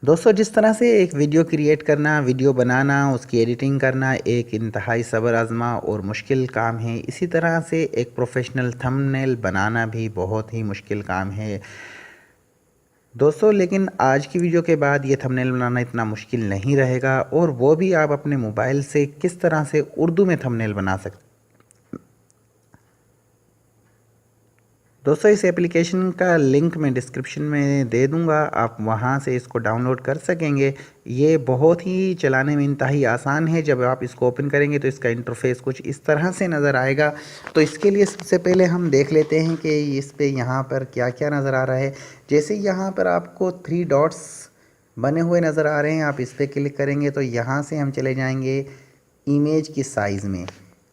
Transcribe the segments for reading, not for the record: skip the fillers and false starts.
दोस्तों, जिस तरह से एक वीडियो क्रिएट करना, वीडियो बनाना, उसकी एडिटिंग करना एक इंतहाई सब्र आज़मा और मुश्किल काम है, इसी तरह से एक प्रोफेशनल थंबनेल बनाना भी बहुत ही मुश्किल काम है दोस्तों। लेकिन आज की वीडियो के बाद ये थंबनेल बनाना इतना मुश्किल नहीं रहेगा, और वो भी आप अपने मोबाइल से किस तरह से उर्दू में थंबनेल बना सकते। दोस्तों, इस एप्लीकेशन का लिंक मैं डिस्क्रिप्शन में दे दूंगा, आप वहां से इसको डाउनलोड कर सकेंगे। ये बहुत ही चलाने में इंतहाई आसान है। जब आप इसको ओपन करेंगे तो इसका इंटरफेस कुछ इस तरह से नज़र आएगा। तो इसके लिए सबसे पहले हम देख लेते हैं कि इस पे यहाँ पर क्या क्या नज़र आ रहा है। जैसे यहाँ पर आपको 3 डॉट्स बने हुए नज़र आ रहे हैं, आप इस पर क्लिक करेंगे तो यहाँ से हम चले जाएंगे इमेज की साइज़ में,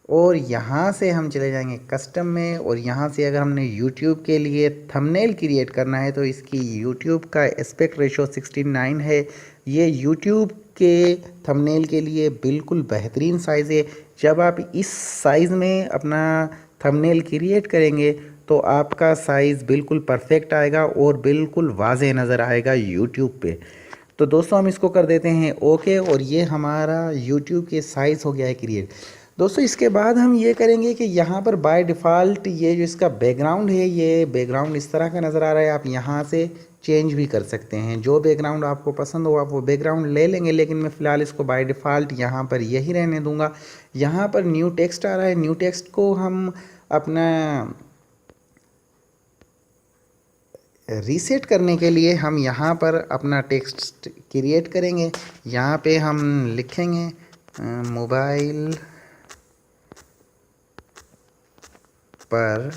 और यहाँ से हम चले जाएंगे कस्टम में। और यहाँ से अगर हमने YouTube के लिए थंबनेल क्रिएट करना है तो इसकी YouTube का एस्पेक्ट रेशो 69 है। ये YouTube के थंबनेल के लिए बिल्कुल बेहतरीन साइज़ है। जब आप इस साइज़ में अपना थंबनेल क्रिएट करेंगे तो आपका साइज़ बिल्कुल परफेक्ट आएगा और बिल्कुल वाज़ेह नज़र आएगा YouTube पे। तो दोस्तों, हम इसको कर देते हैं ओके, और ये हमारा YouTube के साइज़ हो गया है क्रिएट। दोस्तों, इसके बाद हम ये करेंगे कि यहाँ पर बाय डिफ़ॉल्ट ये जो इसका बैकग्राउंड है, ये बैकग्राउंड इस तरह का नज़र आ रहा है। आप यहाँ से चेंज भी कर सकते हैं, जो बैकग्राउंड आपको पसंद हो आप वो बैकग्राउंड ले लेंगे। लेकिन मैं फ़िलहाल इसको बाय डिफ़ॉल्ट यहाँ पर यही रहने दूँगा। यहाँ पर न्यू टेक्स्ट आ रहा है, न्यू टेक्स्ट को हम अपना रीसेट करने के लिए हम यहाँ पर अपना टेक्स्ट क्रिएट करेंगे। यहाँ पे हम लिखेंगे मोबाइल पर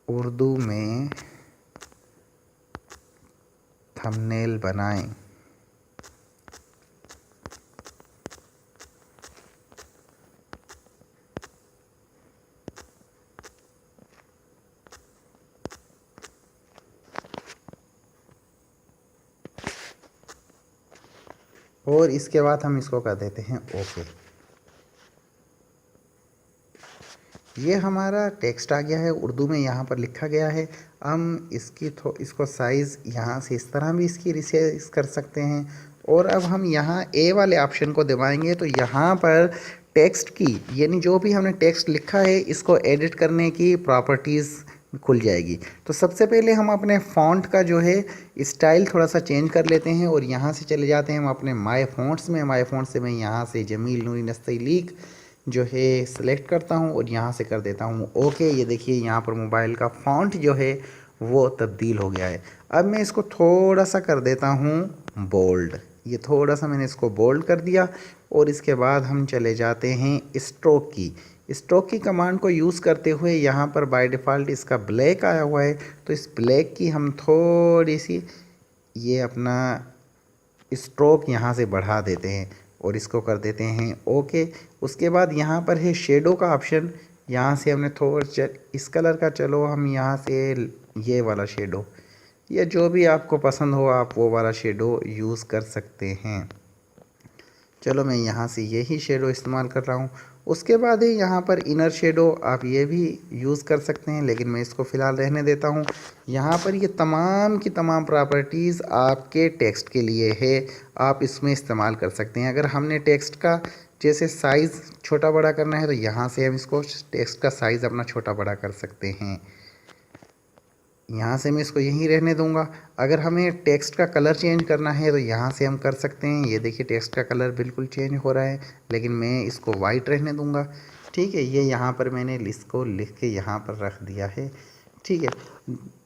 उर्दू में थंबनेल बनाएं। और इसके बाद हम इसको कर देते हैं ओके। ये हमारा टेक्स्ट आ गया है, उर्दू में यहाँ पर लिखा गया है। हम इसको साइज़ यहाँ से इस तरह भी इसकी रिसाइज कर सकते हैं। और अब हम यहाँ ए वाले ऑप्शन को दबाएंगे तो यहाँ पर टेक्स्ट की, यानी जो भी हमने टेक्स्ट लिखा है, इसको एडिट करने की प्रॉपर्टीज़ खुल जाएगी। तो सबसे पहले हम अपने फ़ॉन्ट का जो है स्टाइल थोड़ा सा चेंज कर लेते हैं, और यहाँ से चले जाते हैं हम अपने माय फ़ॉन्ट्स में। माय फ़ॉन्ट्स से मैं यहाँ से जमील नूरी नस्तलीक जो है सेलेक्ट करता हूँ और यहाँ से कर देता हूँ ओके। ये देखिए, यहाँ पर मोबाइल का फ़ॉन्ट जो है वो तब्दील हो गया है। अब मैं इसको थोड़ा सा कर देता हूँ बोल्ड। ये थोड़ा सा मैंने इसको बोल्ड कर दिया। और इसके बाद हम चले जाते हैं स्ट्रोक की। स्ट्रोक की कमांड को यूज़ करते हुए यहाँ पर बाय डिफ़ॉल्ट इसका ब्लैक आया हुआ है, तो इस ब्लैक की हम थोड़ी सी ये अपना स्ट्रोक यहाँ से बढ़ा देते हैं और इसको कर देते हैं ओके। उसके बाद यहाँ पर है शेडो का ऑप्शन। यहाँ से हमने थोड़ा इस कलर का, चलो हम यहाँ से ये वाला शेडो, या जो भी आपको पसंद हो आप वो वाला शेडो यूज़ कर सकते हैं। चलो मैं यहाँ से यही शेडो इस्तेमाल कर रहा हूँ। उसके बाद है यहाँ पर इनर शेडो, आप ये भी यूज़ कर सकते हैं, लेकिन मैं इसको फ़िलहाल रहने देता हूँ। यहाँ पर ये तमाम की तमाम प्रॉपर्टीज़ आपके टेक्स्ट के लिए है, आप इसमें इस्तेमाल कर सकते हैं। अगर हमने टेक्स्ट का जैसे साइज़ छोटा बड़ा करना है तो यहाँ से हम इसको टेक्स्ट का साइज़ अपना छोटा बड़ा कर सकते हैं। यहाँ से मैं इसको यहीं रहने दूंगा। अगर हमें टेक्स्ट का कलर चेंज करना है तो यहाँ से हम कर सकते हैं। ये देखिए, टेक्स्ट का कलर बिल्कुल चेंज हो रहा है, लेकिन मैं इसको वाइट रहने दूंगा। ठीक है, ये यहाँ पर मैंने इसको लिख के यहाँ पर रख दिया है। ठीक है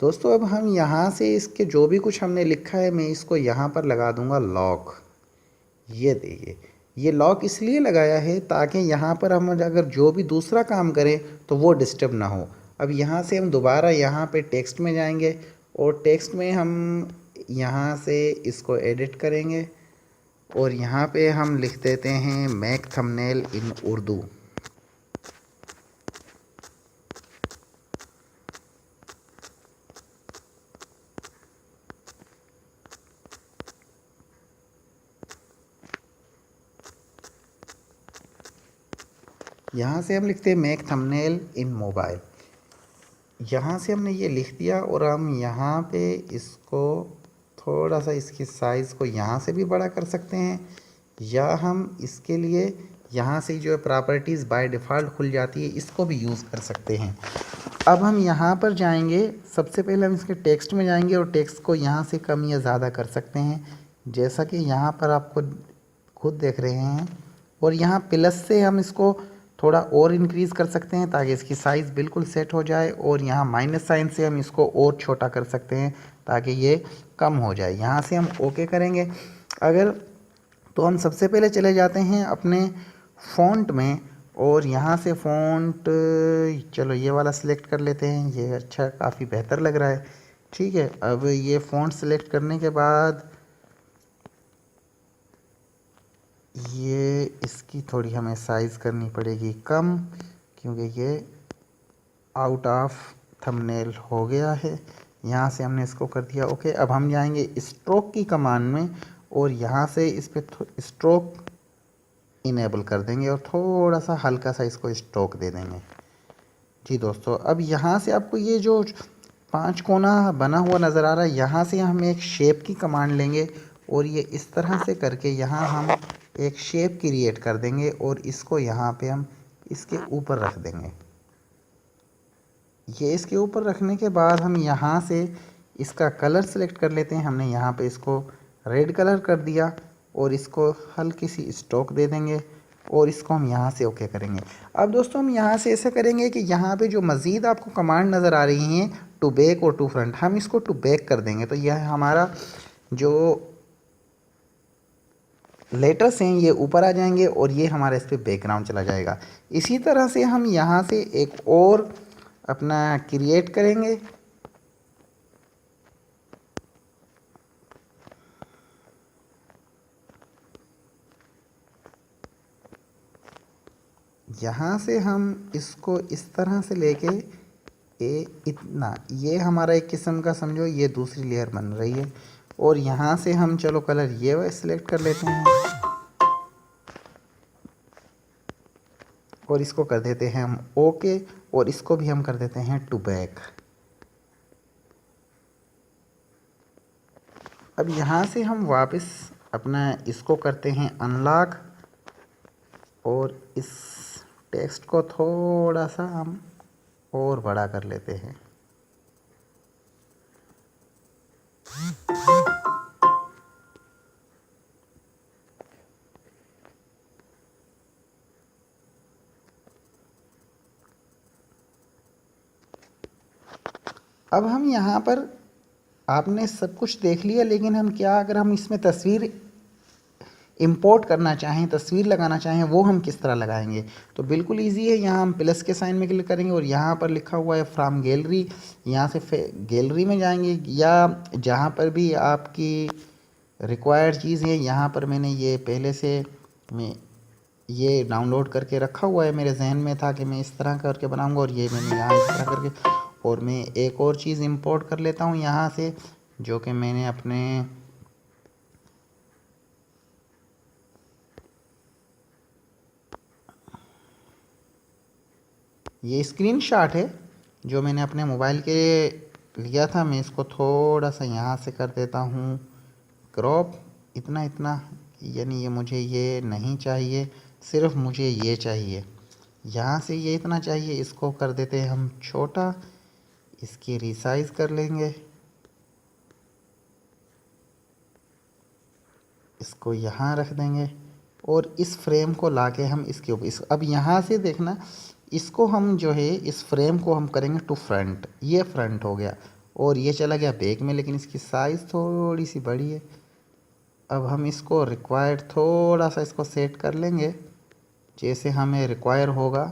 दोस्तों, अब हम यहाँ से इसके जो भी कुछ हमने लिखा है मैं इसको यहाँ पर लगा दूंगा लॉक। ये देखिए, ये लॉक इसलिए लगाया है ताकि यहाँ पर हम अगर जो भी दूसरा काम करें तो वो डिस्टर्ब ना हो। अब यहाँ से हम दोबारा यहाँ पे टेक्स्ट में जाएंगे, और टेक्स्ट में हम यहाँ से इसको एडिट करेंगे, और यहाँ पे हम लिख देते हैं मेक थंबनेल इन उर्दू। यहाँ से हम लिखते हैं मेक थंबनेल इन मोबाइल। यहाँ से हमने ये लिख दिया और हम यहाँ पे इसको थोड़ा सा इसकी साइज़ को यहाँ से भी बड़ा कर सकते हैं, या हम इसके लिए यहाँ से जो प्रॉपर्टीज़ बाय डिफ़ॉल्ट खुल जाती है इसको भी यूज़ कर सकते हैं। अब हम यहाँ पर जाएंगे, सबसे पहले हम इसके टेक्स्ट में जाएंगे और टेक्स्ट को यहाँ से कम या ज़्यादा कर सकते हैं, जैसा कि यहाँ पर आपको खुद देख रहे हैं। और यहाँ प्लस से हम इसको थोड़ा और इंक्रीज़ कर सकते हैं ताकि इसकी साइज़ बिल्कुल सेट हो जाए, और यहाँ माइनस साइन से हम इसको और छोटा कर सकते हैं ताकि ये कम हो जाए। यहाँ से हम ओके करेंगे। अगर तो हम सबसे पहले चले जाते हैं अपने फ़ॉन्ट में, और यहाँ से फ़ॉन्ट, चलो ये वाला सिलेक्ट कर लेते हैं, ये अच्छा काफ़ी बेहतर लग रहा है। ठीक है, अब ये फ़ॉन्ट सिलेक्ट करने के बाद ये इसकी थोड़ी हमें साइज़ करनी पड़ेगी कम, क्योंकि ये आउट ऑफ थंबनेल हो गया है। यहाँ से हमने इसको कर दिया ओके। अब हम जाएंगे स्ट्रोक की कमांड में और यहाँ से इस पर स्ट्रोक इनेबल कर देंगे और थोड़ा सा हल्का सा इसको स्ट्रोक दे देंगे। जी दोस्तों, अब यहाँ से आपको ये जो 5 कोना बना हुआ नज़र आ रहा है, यहाँ से हम एक शेप की कमांड लेंगे और ये इस तरह से करके यहाँ हम एक शेप क्रिएट कर देंगे और इसको यहाँ पे हम इसके ऊपर रख देंगे। ये इसके ऊपर रखने के बाद हम यहाँ से इसका कलर सेलेक्ट कर लेते हैं। हमने यहाँ पे इसको रेड कलर कर दिया और इसको हल्की सी स्ट्रोक दे देंगे और इसको हम यहाँ से ओके करेंगे। अब दोस्तों हम यहाँ से ऐसे करेंगे कि यहाँ पे जो मज़ीद आपको कमांड नज़र आ रही हैं टू बैक और टू फ्रंट, हम इसको टू बैक कर देंगे। तो यह हमारा जो लेटर्स हैं ये ऊपर आ जाएंगे और ये हमारा इस पर बैकग्राउंड चला जाएगा। इसी तरह से हम यहाँ से एक और अपना क्रिएट करेंगे। यहाँ से हम इसको इस तरह से लेके इतना, ये हमारा एक किस्म का समझो ये दूसरी लेयर बन रही है। और यहाँ से हम चलो कलर ये सिलेक्ट कर लेते हैं और इसको कर देते हैं हम ओके, और इसको भी हम कर देते हैं टू बैक। अब यहाँ से हम वापस अपना इसको करते हैं अनलॉक और इस टेक्स्ट को थोड़ा सा हम और बड़ा कर लेते हैं। अब हम यहाँ पर आपने सब कुछ देख लिया, लेकिन हम क्या, अगर हम इसमें तस्वीर इंपोर्ट करना चाहें, तस्वीर लगाना चाहें, वो हम किस तरह लगाएंगे? तो बिल्कुल इजी है। यहाँ हम प्लस के साइन में क्लिक करेंगे और यहाँ पर लिखा हुआ है फ्रॉम गैलरी, यहाँ से गैलरी में जाएंगे या जहाँ पर भी आपकी रिक्वायर्ड चीज़ है। यहाँ पर मैंने ये पहले से मैं ये डाउनलोड करके रखा हुआ है, मेरे जहन में था कि मैं इस तरह करके बनाऊंगा, और ये मैंने यहाँ इस तरह करके, और मैं एक और चीज़ इंपोर्ट कर लेता हूँ यहाँ से, जो कि मैंने अपने ये स्क्रीनशॉट है जो मैंने अपने मोबाइल के लिया था। मैं इसको थोड़ा सा यहाँ से कर देता हूँ क्रॉप, इतना इतना, यानी ये मुझे ये नहीं चाहिए, सिर्फ मुझे ये चाहिए। यहाँ से ये इतना चाहिए, इसको कर देते हैं हम छोटा, इसकी रिसाइज कर लेंगे, इसको यहाँ रख देंगे और इस फ्रेम को लाके हम इसके ऊपर अब यहाँ से देखना, इसको हम जो है इस फ्रेम को हम करेंगे टू फ्रंट। ये फ्रंट हो गया और ये चला गया बैक में, लेकिन इसकी साइज़ थोड़ी सी बड़ी है। अब हम इसको रिक्वायर्ड थोड़ा सा इसको सेट कर लेंगे जैसे हमें रिक्वायर होगा।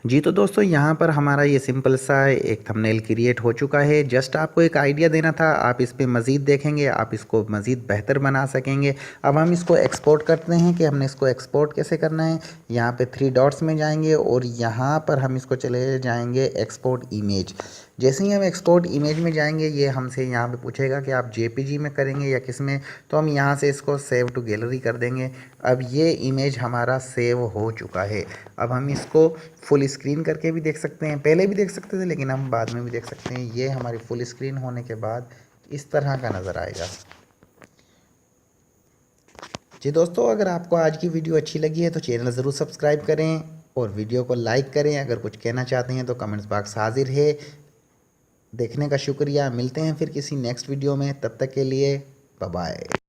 जी तो दोस्तों यहाँ पर हमारा ये सिंपल सा एक थंबनेल क्रिएट हो चुका है। जस्ट आपको एक आइडिया देना था, आप इस पे मज़ीद देखेंगे, आप इसको मज़ीद बेहतर बना सकेंगे। अब हम इसको एक्सपोर्ट करते हैं कि हमने इसको एक्सपोर्ट कैसे करना है। यहाँ पे 3 डॉट्स में जाएंगे और यहाँ पर हम इसको चले जाएंगे एक्सपोर्ट इमेज। जैसे ही हम एक्सपोर्ट इमेज में जाएंगे ये हमसे यहाँ पे पूछेगा कि आप जेपीजी में करेंगे या किस में, तो हम यहाँ से इसको सेव टू गैलरी कर देंगे। अब ये इमेज हमारा सेव हो चुका है। अब हम इसको फुल स्क्रीन करके भी देख सकते हैं, पहले भी देख सकते थे लेकिन हम बाद में भी देख सकते हैं। ये हमारी फुल स्क्रीन होने के बाद इस तरह का नज़र आएगा। जी दोस्तों, अगर आपको आज की वीडियो अच्छी लगी है तो चैनल ज़रूर सब्सक्राइब करें और वीडियो को लाइक करें। अगर कुछ कहना चाहते हैं तो कमेंट्स बॉक्स हाजिर है। देखने का शुक्रिया। मिलते हैं फिर किसी नेक्स्ट वीडियो में, तब तक के लिए बाय बाय।